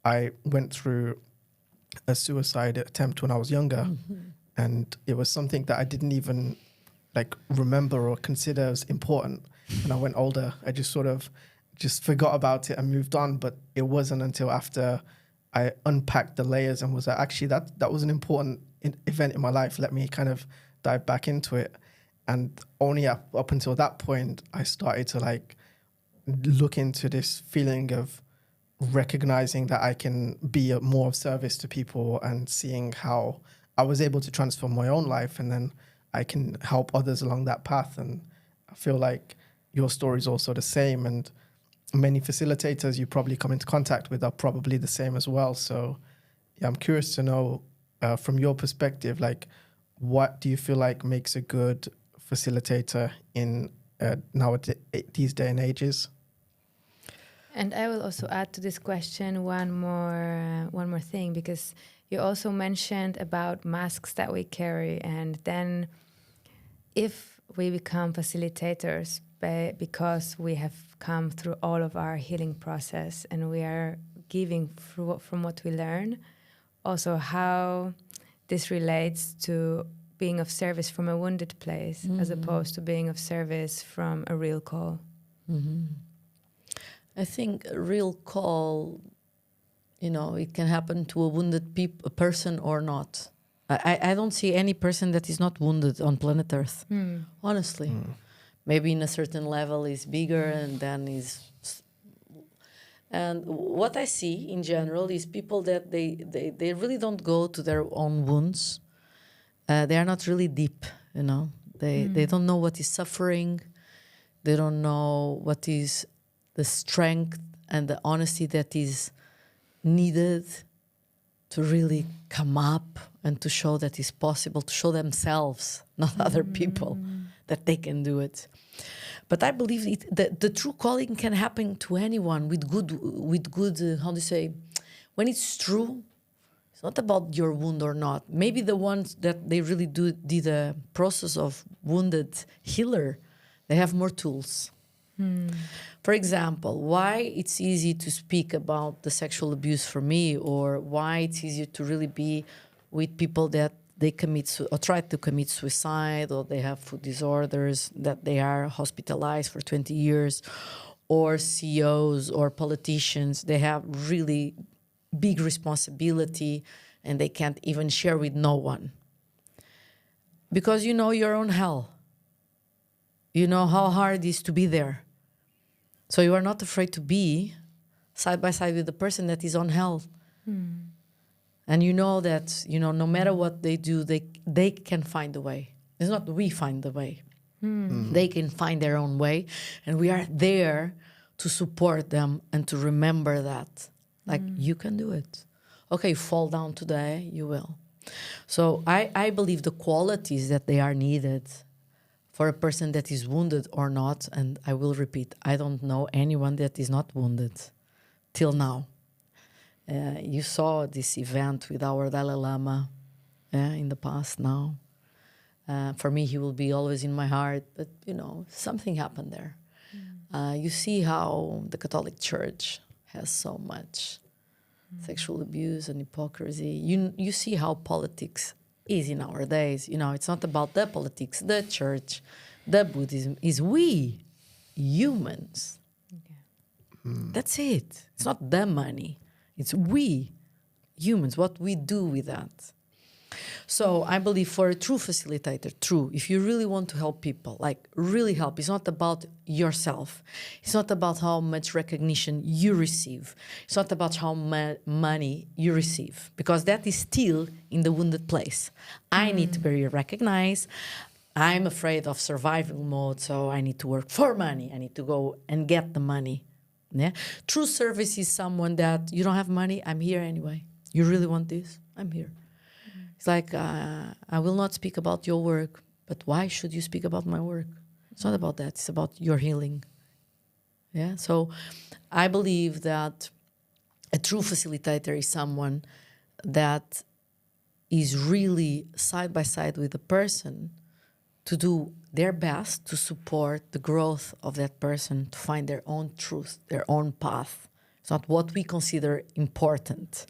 I went through a suicide attempt when I was younger, and it was something that I didn't even like remember or consider as important. When I went older, I just sort of just forgot about it and moved on. But it wasn't until after I unpacked the layers and was like, actually, that was an important event in my life. Let me kind of dive back into it. And only up until that point, I started to like look into this feeling of recognizing that I can be more of service to people and seeing how I was able to transform my own life, and then I can help others along that path. And I feel like your story is also the same, and many facilitators you probably come into contact with are probably the same as well. So yeah, I'm curious to know from your perspective, like, what do you feel like makes a good facilitator in nowadays, these day and ages? And I will also add to this question one more thing, because you also mentioned about masks that we carry, and then if we become facilitators because we have come through all of our healing process and we are giving from what we learn, also how this relates to being of service from a wounded place as opposed to being of service from a real call. I think a real call, it can happen to a wounded person or not. I don't see any person that is not wounded on planet Earth, honestly. Maybe in a certain level is bigger and then is... And what I see in general is people that they really don't go to their own wounds. They are not really deep, They don't know what is suffering. They don't know what is the strength and the honesty that is needed to really come up and to show that it's possible, to show themselves, not other people, that they can do it. But I believe that the true calling can happen to anyone with good, how do you say, when it's true. It's not about your wound or not. Maybe the ones that they really did a process of wounded healer, they have more tools. For example, why it's easy to speak about the sexual abuse for me, or why it's easier to really be with people that they commit or try to commit suicide, or they have food disorders, that they are hospitalized for 20 years, or CEOs or politicians. They have really big responsibility and they can't even share with no one. Because you know your own hell. You know how hard it is to be there. So you are not afraid to be side by side with the person that is on hell. And you know that, no matter what they do, they can find a way. It's not we find the way. They can find their own way. And we are there to support them and to remember that. Like, you can do it. Okay, fall down today, you will. So I believe the qualities that they are needed for a person that is wounded or not, and I will repeat, I don't know anyone that is not wounded till now. You saw this event with our Dalai Lama in the past now. For me, he will be always in my heart, but, something happened there. You see how the Catholic Church has so much sexual abuse and hypocrisy. You see how politics is in our days. It's not about the politics, the church, the Buddhism. Is we, humans. That's it. It's not the money. It's we, humans, what we do with that. So I believe for a true facilitator, if you really want to help people, like really help, it's not about yourself. It's not about how much recognition you receive. It's not about how much money you receive, because that is still in the wounded place. I need to be recognized. I'm afraid of survival mode, so I need to work for money. I need to go and get the money. Yeah? True service is someone that you don't have money, I'm here anyway. You really want this? I'm here. It's like, I will not speak about your work, but why should you speak about my work? It's not about that. It's about your healing. Yeah. So I believe that a true facilitator is someone that is really side by side with the person to do their best to support the growth of that person, to find their own truth, their own path, It's not what we consider important.